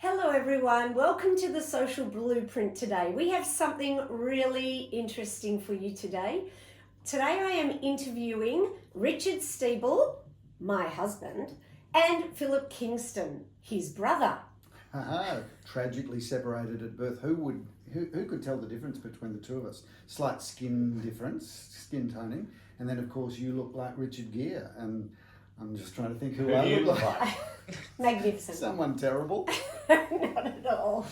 Hello everyone, welcome to the Social Blueprint today. We have something really interesting for you today. Today I am interviewing Richard Stiebel, my husband, and Phillip Kingston, his brother. Tragically separated at birth. Who could tell the difference between the two of us? Slight skin difference, skin toning, and then of course you look like Richard Gere, and I'm just trying to think who I look like. Magnificent. Someone terrible. Not at all.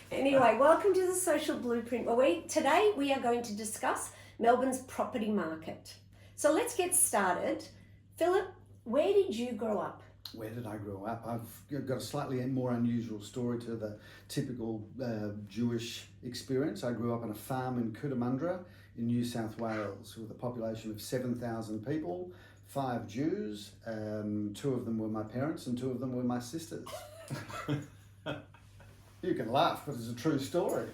Anyway, welcome to the Social Blueprint. Today we are going to discuss Melbourne's property market. So let's get started. Phillip, where did you grow up? Where did I grow up? I've got a slightly more unusual story to the typical Jewish experience. I grew up on a farm in Cootamundra in New South Wales with a population of 7,000 people, 5 Jews, 2 of them were my parents and 2 of them were my sisters. You can laugh, but it's a true story.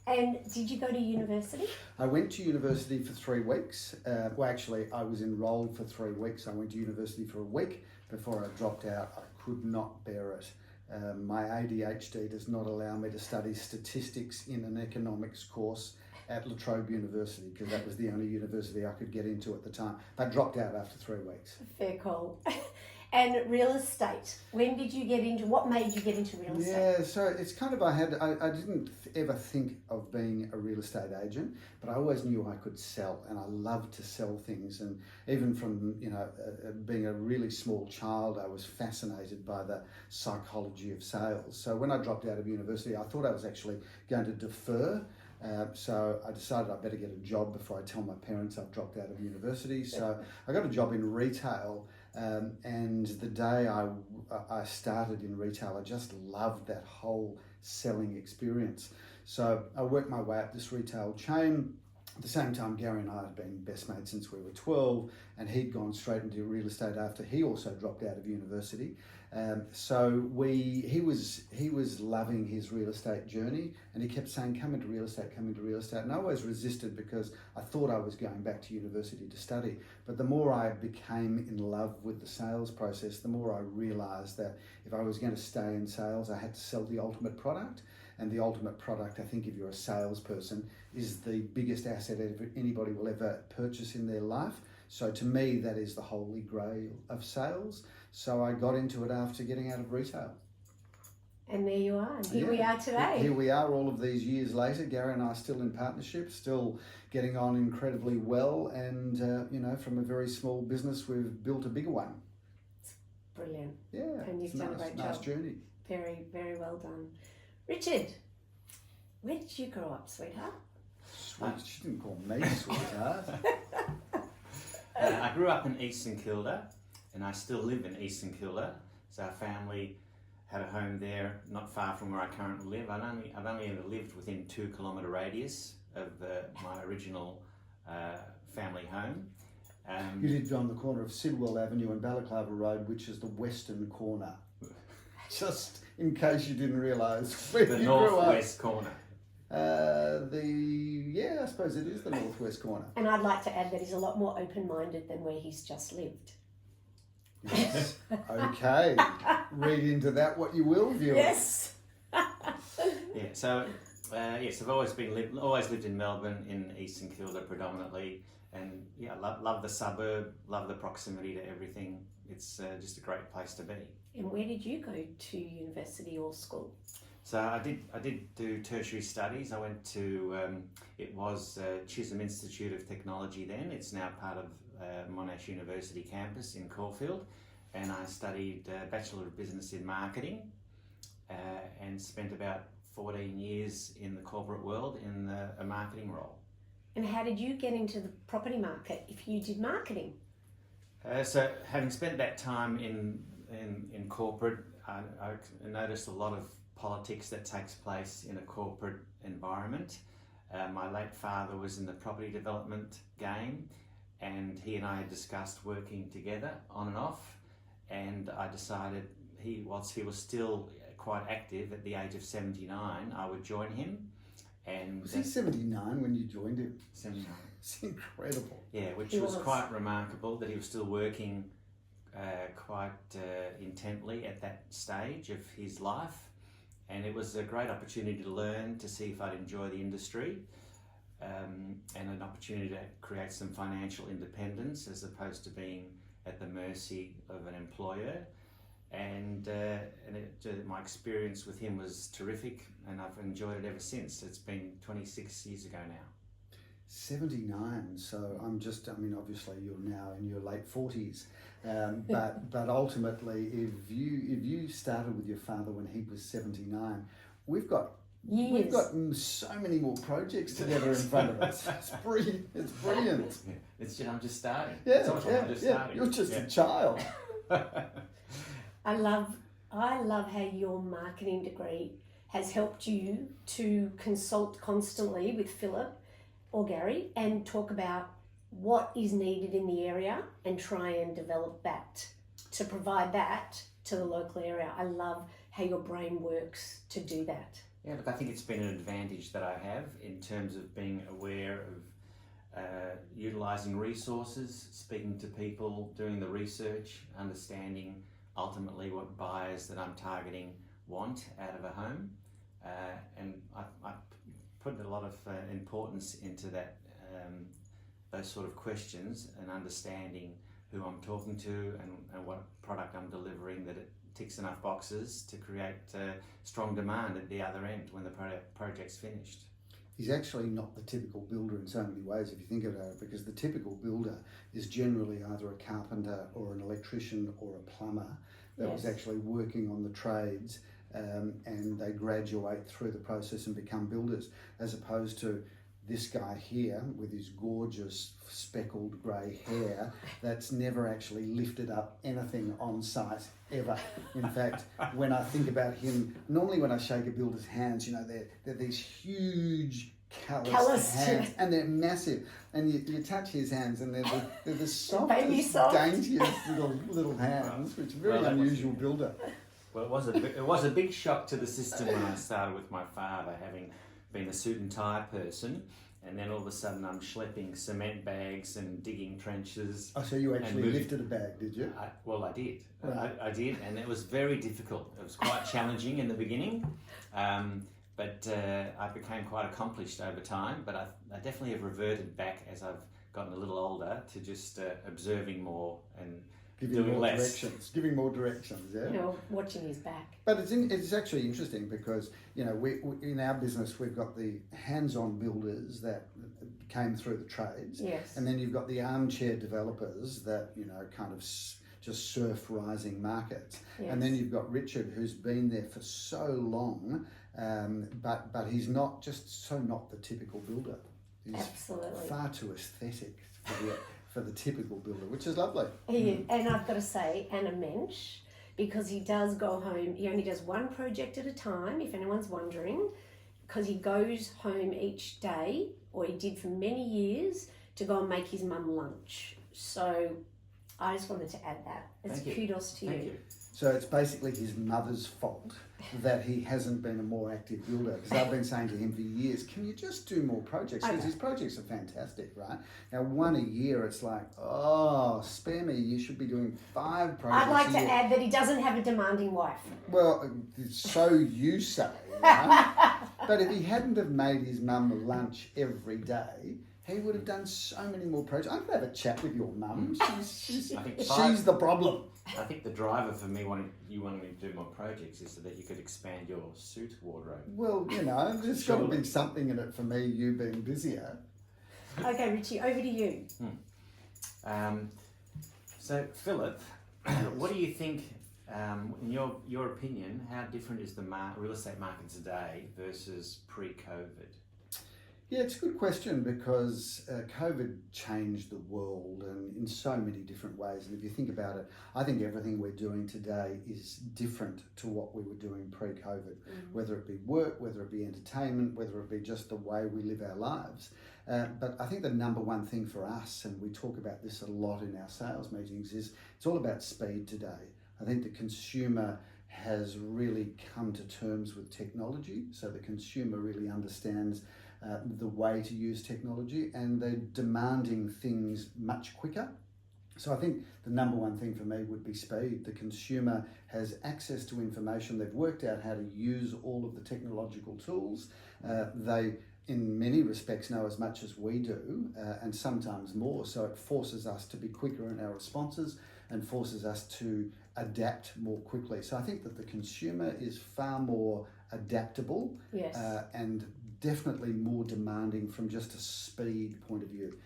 And did you go to university? I went to university for 3 weeks. Actually, I was enrolled for 3 weeks. I went to university for a week before I dropped out. I could not bear it. My ADHD does not allow me to study statistics in an economics course at La Trobe University, because that was the only university I could get into at the time. I dropped out after 3 weeks. Fair call. And real estate, when did you get into, what made you get into real estate? Yeah, so it's kind of, I didn't ever think of being a real estate agent, but I always knew I could sell, and I loved to sell things. And even from, being a really small child, I was fascinated by the psychology of sales. So when I dropped out of university, I thought I was actually going to defer. So I decided I better get a job before I tell my parents I've dropped out of university. So I got a job in retail. And the day I started in retail, I just loved that whole selling experience. So I worked my way up this retail chain. At the same time, Gary and I had been best mates since we were 12, and he'd gone straight into real estate after he also dropped out of university. So he was loving his real estate journey, and he kept saying, come into real estate, come into real estate. And I always resisted because I thought I was going back to university to study. But the more I became in love with the sales process, the more I realized that if I was going to stay in sales, I had to sell the ultimate product. And the ultimate product, I think if you're a salesperson, is the biggest asset anybody will ever purchase in their life. So to me, that is the holy grail of sales. So I got into it after getting out of retail. And there you are. Here we are today. Here we are all of these years later. Gary and I are still in partnership, still getting on incredibly well. And, from a very small business, we've built a bigger one. It's brilliant. Yeah. And you've done a great job. Nice journey. Very, very well done. Richard, where did you grow up, sweetheart? She didn't call me sweetheart. I grew up in Eastern Kilda, and I still live in Eastern Kilda. So our family had a home there, not far from where I currently live. I've only ever lived within 2 kilometre radius of my original family home. You lived on the corner of Sidwell Avenue and Balaclava Road, which is the western corner. Just in case you didn't realise where the you grew up. northwest corner. I suppose it is the northwest corner. And I'd like to add that he's a lot more open-minded than where he's just lived. Yes. Okay. Read into that what you will, viewers. Yes. So I've always lived in Melbourne, in Eastern Kilda predominantly, and love the suburb, love the proximity to everything. It's just a great place to be. And where did you go to university or school? So I did do tertiary studies. I went to it was Chisholm Institute of Technology then. It's now part of Monash University campus in Caulfield, and I studied Bachelor of Business in Marketing, and spent about 14 years in the corporate world in a marketing role. And how did you get into the property market if you did marketing? So having spent that time in corporate, I noticed a lot of politics that takes place in a corporate environment. My late father was in the property development game, and he and I had discussed working together on and off, and I decided whilst he was still quite active at the age of 79, I would join him. And was he 79 when you joined him? 79. It's incredible. Yeah, which was quite remarkable that he was still working quite intently at that stage of his life, and it was a great opportunity to learn, to see if I'd enjoy the industry, and an opportunity to create some financial independence as opposed to being at the mercy of an employer. And my experience with him was terrific, and I've enjoyed it ever since. It's been 26 years ago now. 79, so I mean, obviously you're now in your late 40s, but ultimately, if you started with your father when he was 79, we've got so many more projects together in front of us. It's brilliant. It's brilliant. I'm just starting. Yeah, I'm just starting. You're just a child. I love how your marketing degree has helped you to consult constantly with Phillip or Gary and talk about what is needed in the area and try and develop that to provide that to the local area. I love how your brain works to do that. Yeah, look, I think it's been an advantage that I have in terms of being aware of utilising resources, speaking to people, doing the research, understanding ultimately what buyers that I'm targeting want out of a home. And I put a lot of importance into that, those sort of questions, and understanding who I'm talking to and what product I'm delivering, that it ticks enough boxes to create strong demand at the other end when the project's finished. He's actually not the typical builder in so many ways, if you think about it, because the typical builder is generally either a carpenter or an electrician or a plumber that was actually working on the trades, and they graduate through the process and become builders, as opposed to this guy here with his gorgeous speckled grey hair that's never actually lifted up anything on site ever. In fact, when I think about him, normally when I shake a builder's hands, you know, they're these huge calloused hands, and they're massive. And you touch his hands, and they're the softest, daintiest little hands, which is a very unusual builder. Well, it was a big shock to the system when I started with my father, having been a suit and tie person, and then all of a sudden I'm schlepping cement bags and digging trenches. Oh, so you actually lifted a bag, did you? I did. Right. I did, and it was very difficult. It was quite challenging in the beginning, but I became quite accomplished over time. But I definitely have reverted back as I've gotten a little older to just observing more and doing less. Giving more directions, yeah. You know, watching his back. But it's actually interesting because, you know, we in our business we've got the hands-on builders that came through the trades, and then you've got the armchair developers that, you know, kind of just surf rising markets, and then you've got Richard, who's been there for so long, but he's not the typical builder. He's absolutely far too aesthetic for the typical builder, which is lovely. And I've got to say, and a mensch, because he does go home, he only does one project at a time, if anyone's wondering, because he goes home each day, or he did for many years, to go and make his mum lunch. So I just wanted to add that. It's kudos to you. So it's basically his mother's fault that he hasn't been a more active builder, because I've been saying to him for years, can you just do more projects? Because his projects are fantastic, right? Now, one a year, it's like, oh, spare me, you should be doing 5 projects I'd like a to year. add that he doesn't have a demanding wife. Well, so you say, right? But if he hadn't have made his mum lunch every day, he would have done so many more projects. I could have a chat with your mum. She's the problem. I think the driver for me wanting me to do more projects is so that you could expand your suit wardrobe. Well, you know, there's got to be something in it for me, you being busier. Okay, Richie, over to you. So, Phillip, what do you think, in your opinion, how different is the real estate market today versus pre-COVID? Yeah, it's a good question, because COVID changed the world and in so many different ways. And if you think about it, I think everything we're doing today is different to what we were doing pre-COVID, whether it be work, whether it be entertainment, whether it be just the way we live our lives. But I think the number one thing for us, and we talk about this a lot in our sales meetings, is it's all about speed today. I think the consumer has really come to terms with technology, so the consumer really understands the way to use technology, and they're demanding things much quicker. So I think the number one thing for me would be speed. The consumer has access to information. They've worked out how to use all of the technological tools. They, in many respects, know as much as we do, and sometimes more. So it forces us to be quicker in our responses and forces us to adapt more quickly. So I think that the consumer is far more adaptable, Yes. And definitely more demanding from just a speed point of view.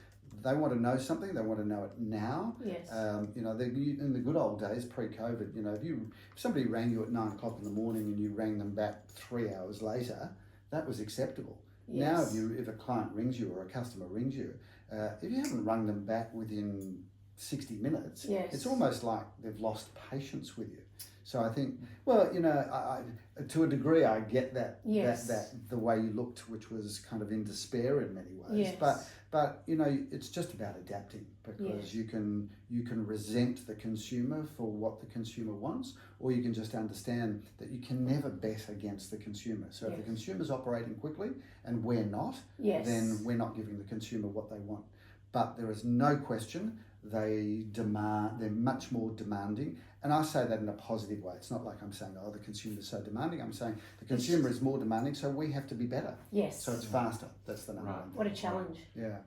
They want to know something, they want to know it now. Yes. In the good old days, pre-COVID, if somebody rang you at 9 o'clock in the morning and you rang them back 3 hours later, that was acceptable. Yes. Now, if a client rings you or a customer rings you, if you haven't rung them back within 60 minutes, Yes. it's almost like they've lost patience with you. So I think, well, I to a degree, I get that, Yes. that the way you looked, which was kind of in despair in many ways. Yes. But it's just about adapting, because Yes. you can resent the consumer for what the consumer wants, or you can just understand that you can never bet against the consumer. So if Yes. the consumer's operating quickly and we're not, Yes. then we're not giving the consumer what they want. But there is no question they're much more demanding. And I say that in a positive way. It's not like I'm saying, the consumer is so demanding. I'm saying the consumer is more demanding, so we have to be better. Yes. So it's faster. That's the number one thing. What a challenge. Yeah.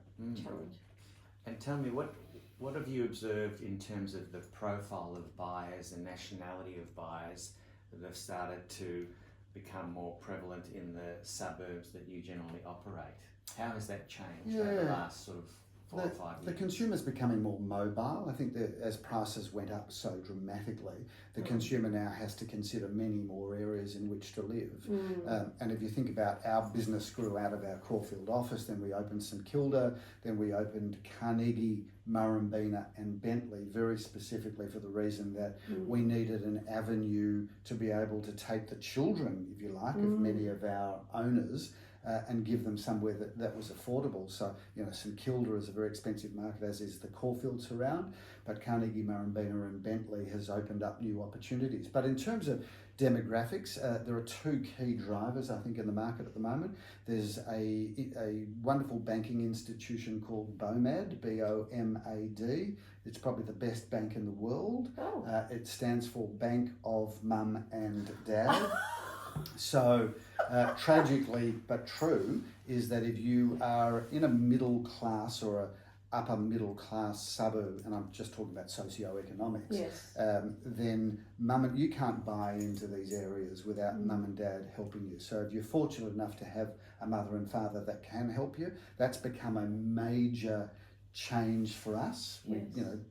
Challenge. And tell me, what have you observed in terms of the profile of buyers and nationality of buyers that have started to become more prevalent in the suburbs that you generally operate? How has that changed over the last sort of 4 or 5 years? The consumer's becoming more mobile. I think that as prices went up so dramatically, the consumer now has to consider many more areas in which to live. And if you think about our business grew out of our Caulfield office, then we opened St Kilda, then we opened Carnegie, Murrumbeena and Bentley, very specifically for the reason that we needed an avenue to be able to take the children, if you like, of many of our owners, and give them somewhere that was affordable. So, St Kilda is a very expensive market, as is the Caulfields around, but Carnegie, Murrumbeena and Bentley has opened up new opportunities. But in terms of demographics, there are two key drivers, I think, in the market at the moment. There's a wonderful banking institution called BOMAD, B-O-M-A-D. It's probably the best bank in the world. Oh. It stands for Bank of Mum and Dad. So, tragically but true, is that if you are in a middle class or a upper middle class suburb, and I'm just talking about socioeconomics, Yes. then you can't buy into these areas without mum and dad helping you. So if you're fortunate enough to have a mother and father that can help you, that's become a major change for us. Yes.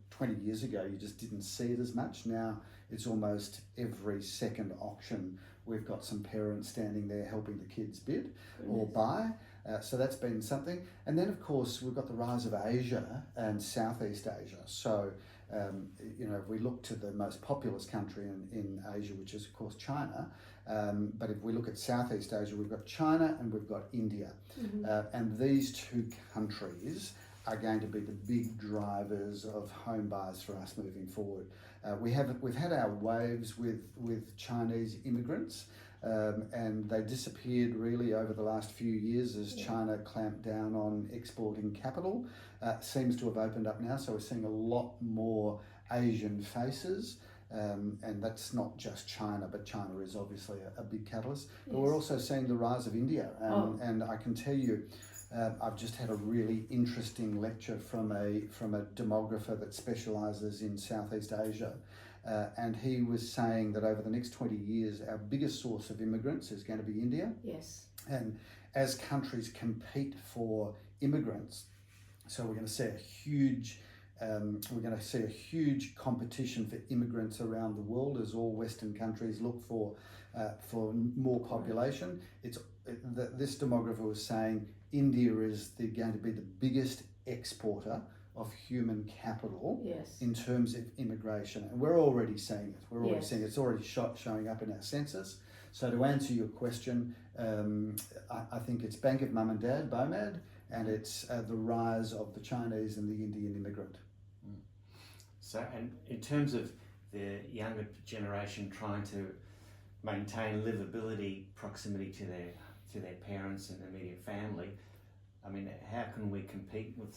20 years ago, you just didn't see it as much. Now it's almost every second auction. We've got some parents standing there helping the kids bid or buy. So that's been something. And then, of course, we've got the rise of Asia and Southeast Asia. So, if we look to the most populous country in Asia, which is, of course, China, but if we look at Southeast Asia, we've got China and we've got India. And these two countries are going to be the big drivers of home buyers for us moving forward. We've had our waves with Chinese immigrants, and they disappeared really over the last few years as China clamped down on exporting capital. Seems to have opened up now, so we're seeing a lot more Asian faces. And that's not just China, but China is obviously a big catalyst. But we're also seeing the rise of India, and I can tell you, I've just had a really interesting lecture from a demographer that specialises in Southeast Asia, and he was saying that over the next 20 years, our biggest source of immigrants is going to be India. Yes. And as countries compete for immigrants, so we're going to see a huge competition for immigrants around the world as all Western countries look for more population. This demographer was saying India is going to be the biggest exporter of human capital in terms of immigration, and we're already seeing it. We're already seeing it. It's already showing up in our census. So to answer your question, I think it's Bank of Mum and Dad, BOMAD, and it's the rise of the Chinese and the Indian immigrant. So, and in terms of the younger generation trying to maintain livability, proximity to their parents and immediate family, I mean, how can we compete with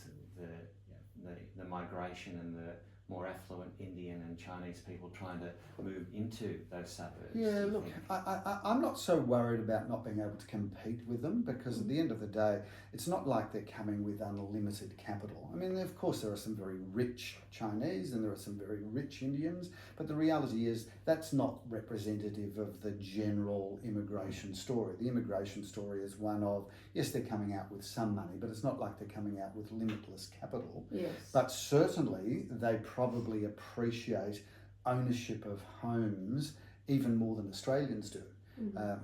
the migration and the more affluent Indian and Chinese people trying to move into those suburbs? Yeah, look, I'm not so worried about not being able to compete with them, because at the end of the day, it's not like they're coming with unlimited capital. I mean, of course, there are some very rich Chinese and there are some very rich Indians, but the reality is that's not representative of the general immigration story. The immigration story is one of, yes, they're coming out with some money, but it's not like they're coming out with limitless capital. Yes. But certainly they probably appreciate ownership of homes even more than Australians do.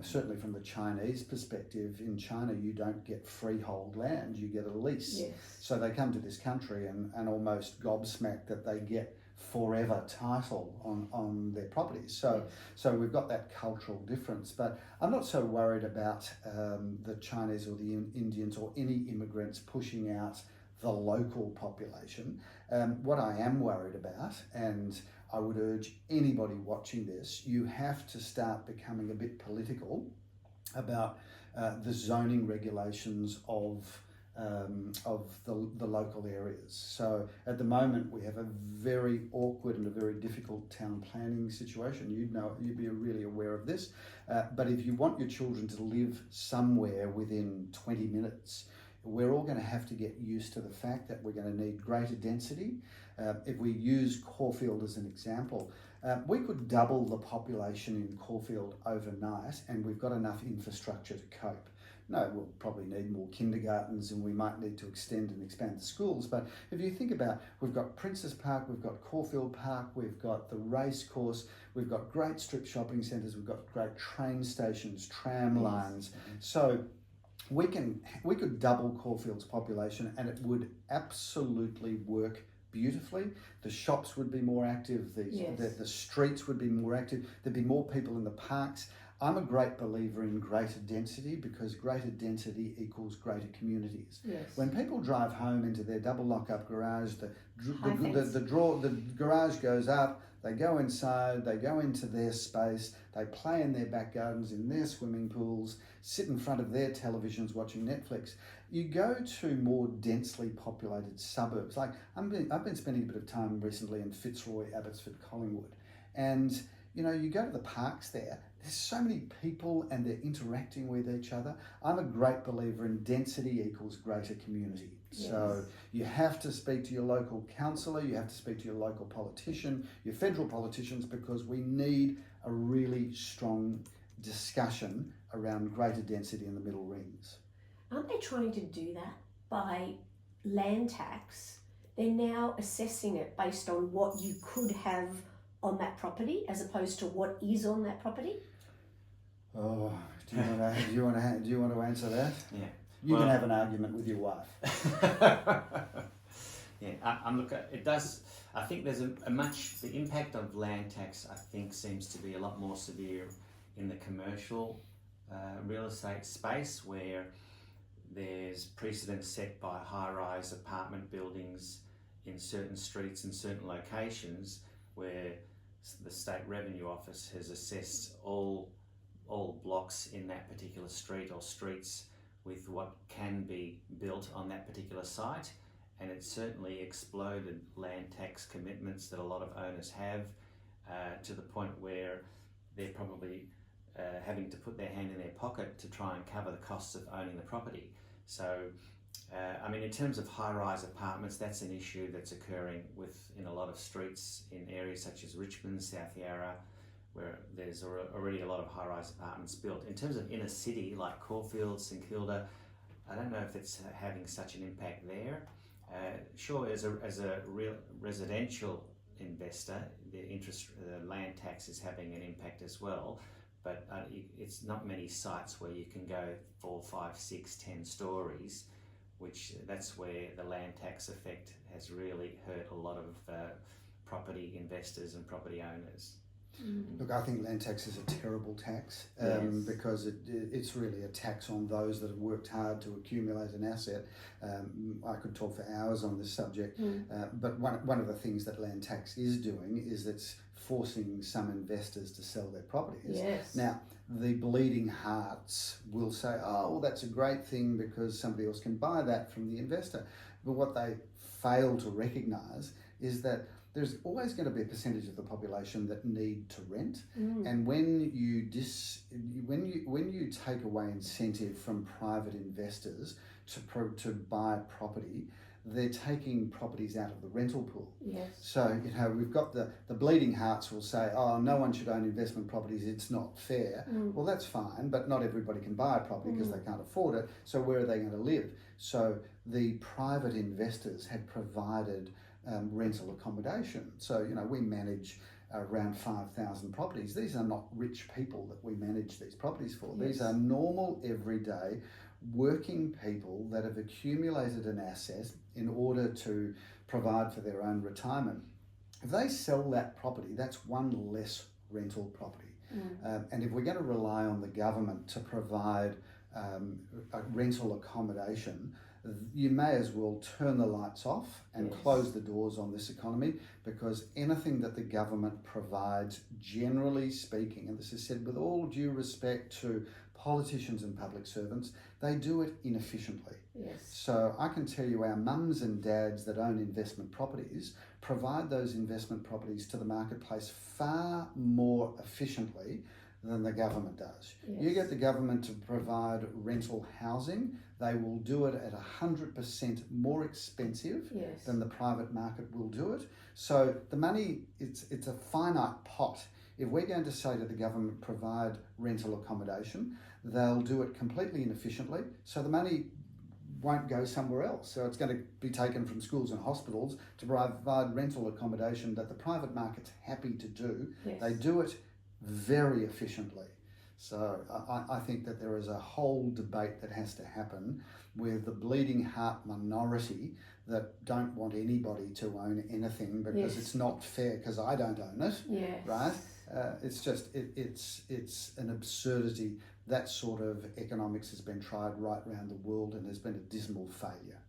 Certainly from the Chinese perspective, in China you don't get freehold land, you get a lease. Yes. So they come to this country and almost gobsmacked that they get forever title on their properties. So we've got that cultural difference. But I'm not so worried about the Chinese or the Indians or any immigrants pushing out the local population. What I am worried about, and I would urge anybody watching this, you have to start becoming a bit political about the zoning regulations of the local areas. So at the moment we have a very awkward and a very difficult town planning situation. You'd be really aware of this. But if you want your children to live somewhere within 20 minutes, we're all going to have to get used to the fact that we're going to need greater density. If we use Caulfield as an example, we could double the population in Caulfield overnight and we've got enough infrastructure to cope. No, we'll probably need more kindergartens and we might need to extend and expand the schools. But if you think about, we've got Princes Park, we've got Caulfield Park, we've got the race course, we've got great strip shopping centres, we've got great train stations, tram lines. So we could double Caulfield's population and it would absolutely work beautifully. The shops would be more active, the streets would be more active, there'd be more people in the parks. I'm a great believer in greater density because greater density equals greater communities. Yes. When people drive home into their double lock-up garage, the garage goes up, they go inside, they go into their space, they play in their back gardens, in their swimming pools, sit in front of their televisions watching Netflix. You go to more densely populated suburbs. Like I've been spending a bit of time recently in Fitzroy, Abbotsford, Collingwood, and you go to the parks there, there's so many people and they're interacting with each other. I'm a great believer in density equals greater community. Yes. So you have to speak to your local councillor, you have to speak to your local politician, your federal politicians, because we need a really strong discussion around greater density in the middle rings. Aren't they trying to do that by land tax? They're now assessing it based on what you could have on that property as opposed to what is on that property? Oh, do you want to answer that? Yeah. You can have an argument with your wife. It does. I think there's the impact of land tax, I think, seems to be a lot more severe in the commercial real estate space, where there's precedent set by high-rise apartment buildings in certain streets and certain locations, where the State Revenue Office has assessed all blocks in that particular street or streets with what can be built on that particular site, and it's certainly exploded land tax commitments that a lot of owners have to the point where they're probably having to put their hand in their pocket to try and cover the costs of owning the property. So in terms of high-rise apartments, that's an issue that's occurring in a lot of streets in areas such as Richmond, South Yarra, where there's already a lot of high-rise apartments built. In terms of inner city, like Caulfield, St Kilda, I don't know if it's having such an impact there. Sure, as a real residential investor, the land tax is having an impact as well, but it's not many sites where you can go 4, 5, 6, 10 stories, that's where the land tax effect has really hurt a lot of property investors and property owners. Look, I think land tax is a terrible tax because it's really a tax on those that have worked hard to accumulate an asset. I could talk for hours on this subject, but one of the things that land tax is doing is it's forcing some investors to sell their properties. Yes. Now, the bleeding hearts will say, oh, well, that's a great thing because somebody else can buy that from the investor. But what they fail to recognise is that there's always going to be a percentage of the population that need to rent, and when you take away incentive from private investors to buy property, they're taking properties out of the rental pool. Yes. So, we've got the bleeding hearts will say, oh, no one should own investment properties, it's not fair. Well, that's fine, but not everybody can buy a property because they can't afford it. So where are they going to live? So the private investors had provided rental accommodation. So, we manage around 5,000 properties. These are not rich people that we manage these properties for. Yes. These are normal, everyday, working people that have accumulated an asset in order to provide for their own retirement. If they sell that property, that's one less rental property. And if we're going to rely on the government to provide a rental accommodation, you may as well turn the lights off and close the doors on this economy, because anything that the government provides, generally speaking, and this is said with all due respect to politicians and public servants, they do it inefficiently. Yes. So I can tell you, our mums and dads that own investment properties provide those investment properties to the marketplace far more efficiently than the government does. Yes. You get the government to provide rental housing, they will do it at 100% more expensive than the private market will do it. So the money, it's a finite pot. If we're going to say to the government, provide rental accommodation, they'll do it completely inefficiently. So the money won't go somewhere else. So it's going to be taken from schools and hospitals to provide rental accommodation that the private market's happy to do. Yes. They do it very efficiently. So I think that there is a whole debate that has to happen with the bleeding heart minority that don't want anybody to own anything because it's not fair because I don't own it, right? It's just, it's an absurdity. That sort of economics has been tried right around the world and has been a dismal failure.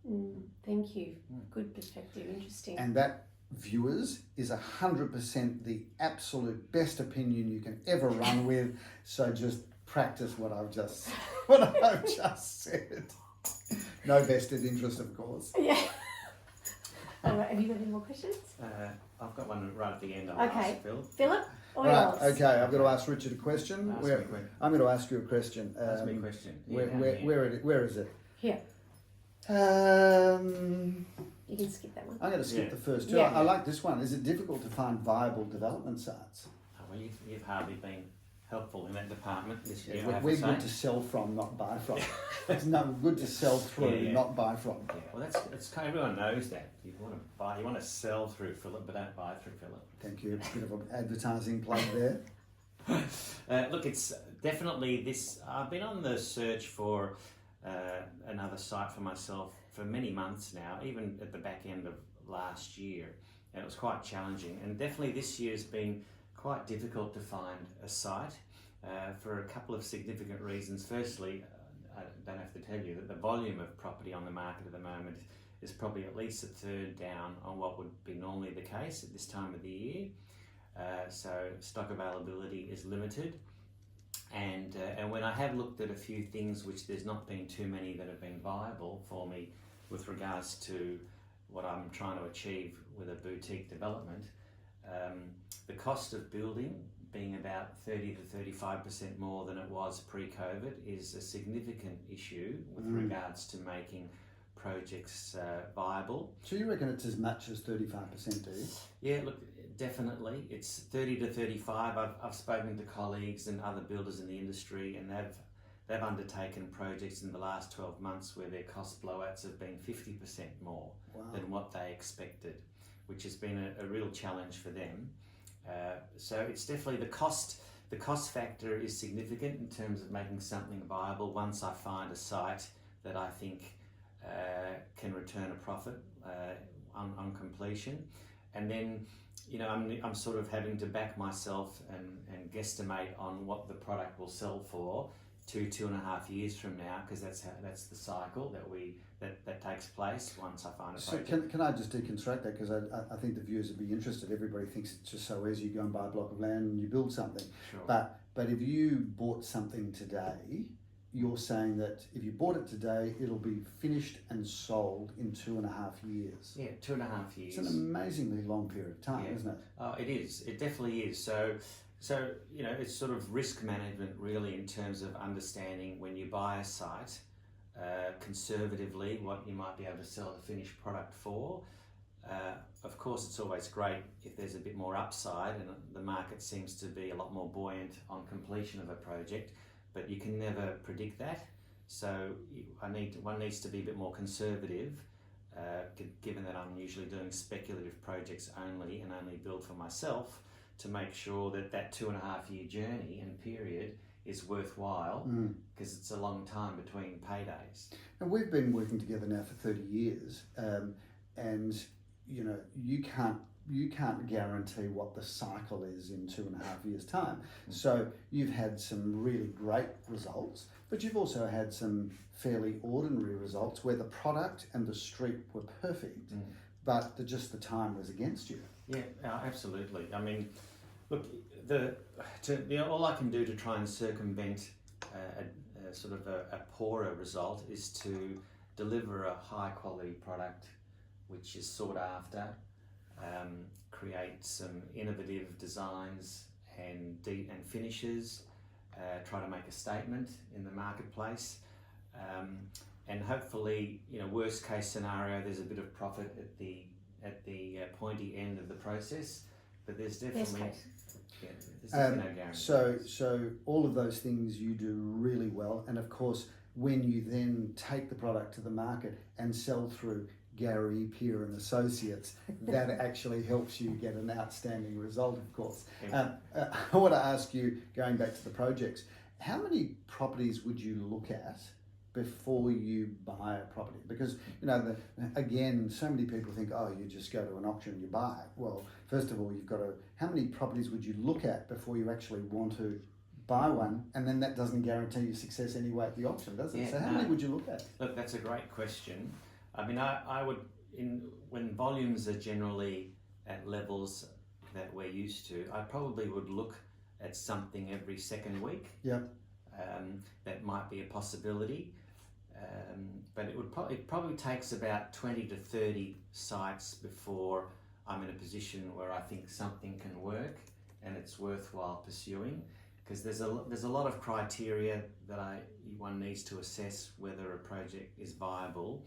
Thank you. Good perspective. Interesting. And that, viewers, is 100% the absolute best opinion you can ever run with. So just practice what I've just said. No vested interest, of course. Yeah. All right, have you got any more questions? I've got one right at the end. I'll ask Phil. Philip, or right. yours? Okay, I've got to ask Richard a question. Ask me a question. I'm going to ask you a question. Ask me a question. Where is it? Here. You can skip that one. I'm going to skip the first two. Yeah. I like this one. Is it difficult to find viable development sites? Well, you've hardly been helpful in that department this year. We're good to sell from, not buy from. It's good to sell through, not buy from. Yeah. Well, that's kind of, everyone knows that. You want to sell through Phillip, but don't buy through Phillip. Thank you. A bit of an advertising plug there. Look, it's definitely this. I've been on the search for another site for myself for many months now, even at the back end of last year, and it was quite challenging. And definitely this year has been quite difficult to find a site for a couple of significant reasons. Firstly, I don't have to tell you that the volume of property on the market at the moment is probably at least a third down on what would be normally the case at this time of the year. So stock availability is limited. And when I have looked at a few things, which there's not been too many that have been viable for me with regards to what I'm trying to achieve with a boutique development, the cost of building being about 30 to 35% more than it was pre-COVID is a significant issue with regards to making projects viable. So you reckon it's as much as 35%, do you? Yeah, look, definitely. It's 30 to 35. I've spoken to colleagues and other builders in the industry, and they've undertaken projects in the last 12 months where their cost blowouts have been 50% more than what they expected, which has been a real challenge for them. So it's definitely the cost factor is significant in terms of making something viable once I find a site that I think can return a profit on completion. And then, I'm sort of having to back myself and guesstimate on what the product will sell for 2.5 years from now, because that's the cycle that takes place once I find a project. So can I just deconstruct that, because I think the viewers would be interested. Everybody thinks it's just so easy. You go and buy a block of land and you build something. Sure. But if you bought something today, you're saying that if you bought it today, it'll be finished and sold in 2.5 years. Yeah, 2.5 years. It's an amazingly long period of time, isn't it? Oh, it is. It definitely is. So it's sort of risk management really in terms of understanding when you buy a site conservatively what you might be able to sell the finished product for. Of course, it's always great if there's a bit more upside and the market seems to be a lot more buoyant on completion of a project, but you can never predict that. So one needs to be a bit more conservative, given that I'm usually doing speculative projects only and only build for myself, to make sure that 2.5 year journey and period is worthwhile, because it's a long time between paydays. And we've been working together now for 30 years, and you know, you can't guarantee what the cycle is in 2.5 years' time. So you've had some really great results, but you've also had some fairly ordinary results where the product and the street were perfect, but just the time was against you. Yeah, absolutely. I mean, look, all I can do to try and circumvent a sort of a poorer result is to deliver a high quality product which is sought after, create some innovative designs and finishes, try to make a statement in the marketplace, and hopefully, worst case scenario, there's a bit of profit at the pointy end of the process, but there's definitely no guarantee. So all of those things you do really well, and of course, when you then take the product to the market and sell through Gary, Peer and Associates, that actually helps you get an outstanding result, of course. I want to ask you, going back to the projects, how many properties would you look at before you buy a property? Because, again, so many people think, oh, you just go to an auction and you buy it. Well, first of all, you've got to, how many properties would you look at before you actually want to buy one? And then that doesn't guarantee you success anyway at the auction, does it? So how many would you look at? Look, that's a great question. I mean, I would, when volumes are generally at levels that we're used to, I probably would look at something every second week. Yeah. That might be a possibility, but it probably takes about 20 to 30 sites before I'm in a position where I think something can work and it's worthwhile pursuing. Because there's a lot of criteria that one needs to assess whether a project is viable,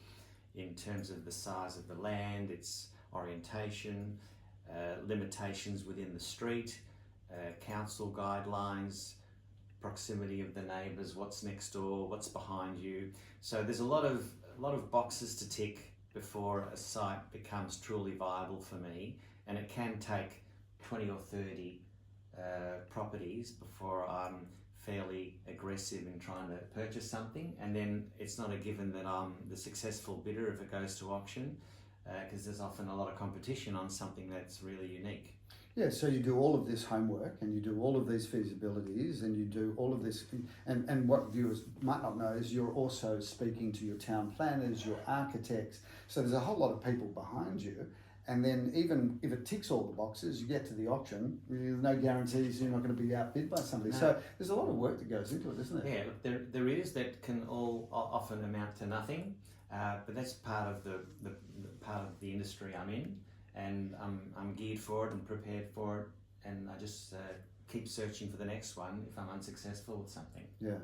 in terms of the size of the land, its orientation, limitations within the street, council guidelines, proximity of the neighbours, what's next door, what's behind you. So there's a lot of boxes to tick before a site becomes truly viable for me, and it can take 20 or 30 properties before I'm fairly aggressive in trying to purchase something, and then it's not a given that I'm the successful bidder if it goes to auction, because there's often a lot of competition on something that's really unique. Yeah, so you do all of this homework and you do all of these feasibilities and you do all of this, and what viewers might not know is you're also speaking to your town planners, your architects, so there's a whole lot of people behind you. And then even if it ticks all the boxes, you get to the auction, there's no guarantees you're not going to be outbid by somebody. No. So there's a lot of work that goes into it, isn't it? Yeah, there is. That can all often amount to nothing, but that's part of the industry I'm in, and I'm geared for it and prepared for it, and I just keep searching for the next one if I'm unsuccessful with something. Yeah.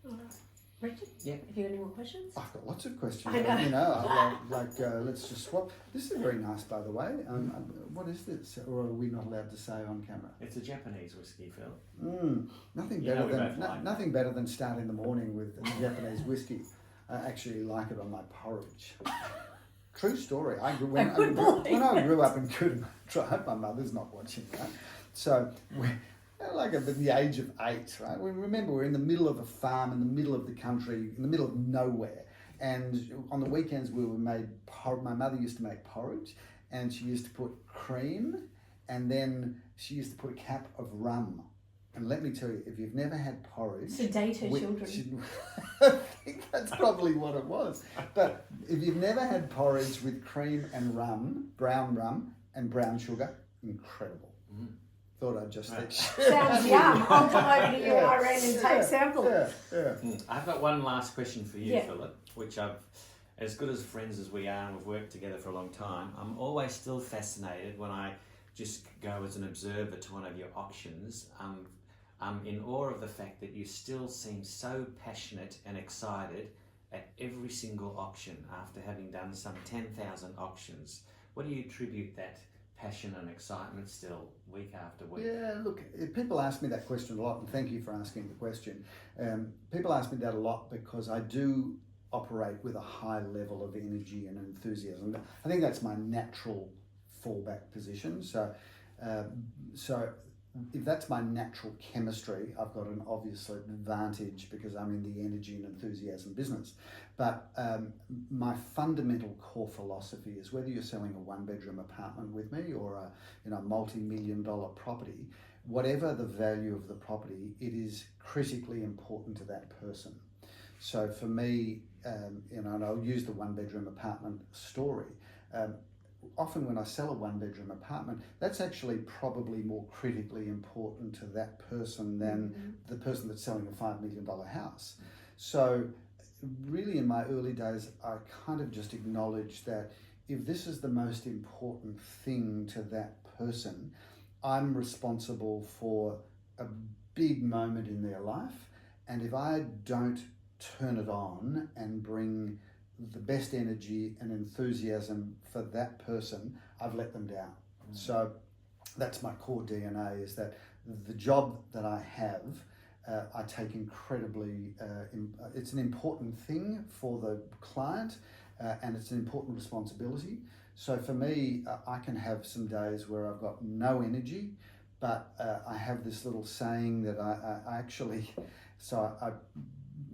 All right. Richard? Yeah. Have you got any more questions? I've got lots of questions. I know. Let's just swap. This is very nice, by the way. What is this? Or are we not allowed to say on camera? It's a Japanese whiskey, Phil. Nothing better than starting the morning with Japanese whiskey. I actually like it on my porridge. True story. When I grew up in Cootamundra, I hope my mother's not watching that. So like at the age of 8, right? We remember we're in the middle of a farm, in the middle of the country, in the middle of nowhere. And on the weekends my mother used to make porridge, and she used to put cream, and then she used to put a cap of rum. And let me tell you, if you've never had porridge... Sedate her children. I think that's probably what it was. But if you've never had porridge with cream and rum, brown rum and brown sugar, incredible. thought I'd just Sounds yum. I'll come over to you and Irene and take samples. I've got one last question for you, Yeah. Phillip, which as good as friends as we are and we've worked together for a long time, I'm always still fascinated when I just go as an observer to one of your auctions. I'm in awe of the fact that you still seem so passionate and excited at every single auction after having done some 10,000 auctions. What do you attribute that passion and excitement still week after week? Yeah, look, people ask me that question a lot, and thank you for asking the question. People ask me that a lot because I do operate with a high level of energy and enthusiasm. I think that's my natural fallback position. So if that's my natural chemistry, I've got an obvious advantage because I'm in the energy and enthusiasm business. But my fundamental core philosophy is whether you're selling a one-bedroom apartment with me or a multi-million-dollar property, whatever the value of the property, it is critically important to that person. So for me, and I'll use the one-bedroom apartment story. Often when I sell a one-bedroom apartment, that's actually probably more critically important to that person than the person that's selling a $5 million house. So really in my early days, I kind of just acknowledged that if this is the most important thing to that person, I'm responsible for a big moment in their life. And if I don't turn it on and bring the best energy and enthusiasm for that person, I've let them down. So that's my core DNA, is that the job that I have, I take incredibly, it's an important thing for the client and it's an important responsibility. So for me, I can have some days where I've got no energy, but I have this little saying that I actually,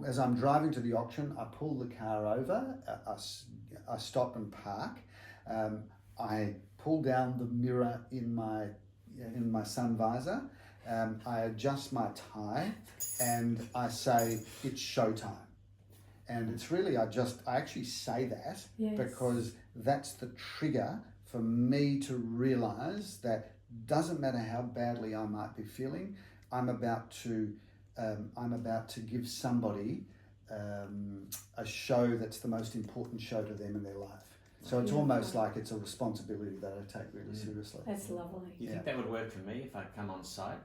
as I'm driving to the auction, I pull the car over, I stop and park, I pull down the mirror in my sun visor, I adjust my tie, and I say, it's showtime. And it's really, I actually say that because that's the trigger for me to realise that doesn't matter how badly I might be feeling, I'm about to give somebody a show that's the most important show to them in their life. So it's almost like it's a responsibility that I take really seriously. That's lovely. You think that would work for me if I come on site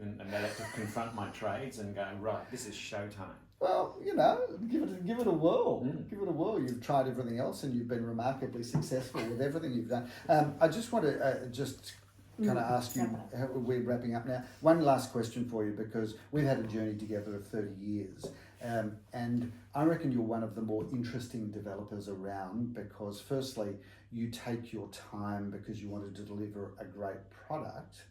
and they have to confront my trades and go, right, this is showtime? Well, give it a whirl. Give it a whirl. You've tried everything else and you've been remarkably successful with everything you've done. I just want to kind of ask you, we're wrapping up now, one last question for you, because we've had a journey together of 30 years. And I reckon you're one of the more interesting developers around because firstly, you take your time because you wanted to deliver a great product,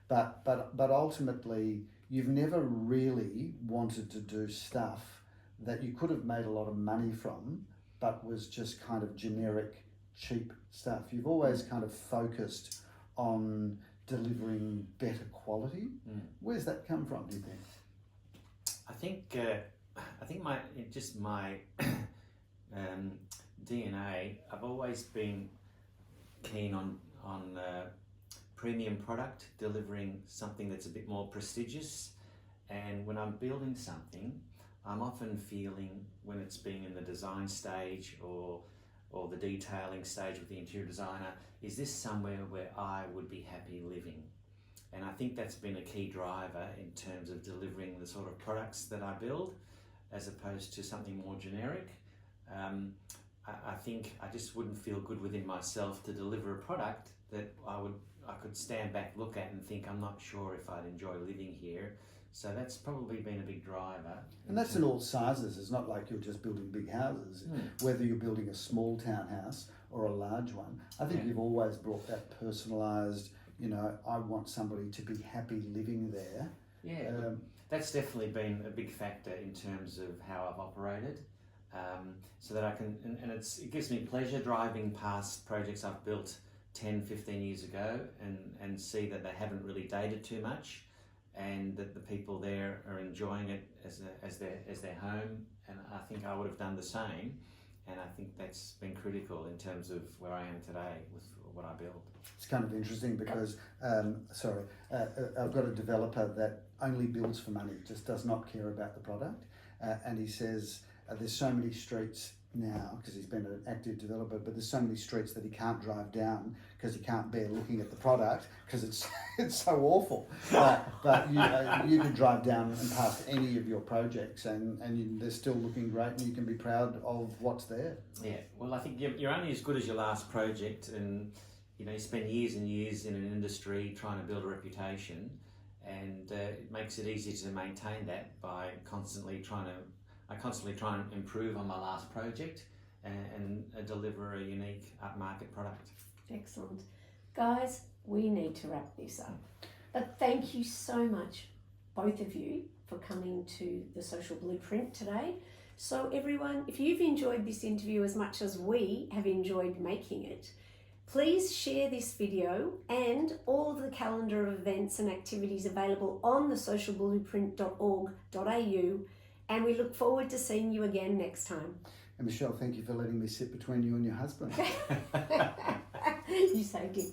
but ultimately, you've never really wanted to do stuff that you could have made a lot of money from, but was just kind of generic, cheap stuff. You've always kind of focused on delivering better quality. Where's that come from, do you think? I think my DNA. I've always been keen on premium product, delivering something that's a bit more prestigious. And when I'm building something, I'm often feeling, when it's been in the design stage or the detailing stage with the interior designer, is this somewhere where I would be happy living? And I think that's been a key driver in terms of delivering the sort of products that I build, as opposed to something more generic. I think I just wouldn't feel good within myself to deliver a product that I could stand back, look at and think, I'm not sure if I'd enjoy living here. So that's probably been a big driver. And that's in all sizes. It's not like you're just building big houses. Whether you're building a small townhouse or a large one, I think you've always brought that personalised, I want somebody to be happy living there. Yeah, that's definitely been a big factor in terms of how I've operated. So that I can, and it gives me pleasure driving past projects I've built 10, 15 years ago and see that they haven't really dated too much, and that the people there are enjoying it as their home. And I think I would have done the same and I think that's been critical in terms of where I am today with what I build. It's kind of interesting because, I've got a developer that only builds for money, just does not care about the product. And he says there's so many streets now, because he's been an active developer, but there's so many streets that he can't drive down because he can't bear looking at the product because it's so awful. But you can drive down and past any of your projects and they're still looking great and you can be proud of what's there. Yeah, well, I think you're only as good as your last project, and you spend years and years in an industry trying to build a reputation, and it makes it easy to maintain that by constantly trying to improve on my last project and deliver a unique upmarket product. Excellent. Guys, we need to wrap this up. But thank you so much, both of you, for coming to the Social Blueprint today. So everyone, if you've enjoyed this interview as much as we have enjoyed making it, please share this video and all of the calendar of events and activities available on the socialblueprint.org.au, and we look forward to seeing you again next time. And Michelle, thank you for letting me sit between you and your husband. You saved him.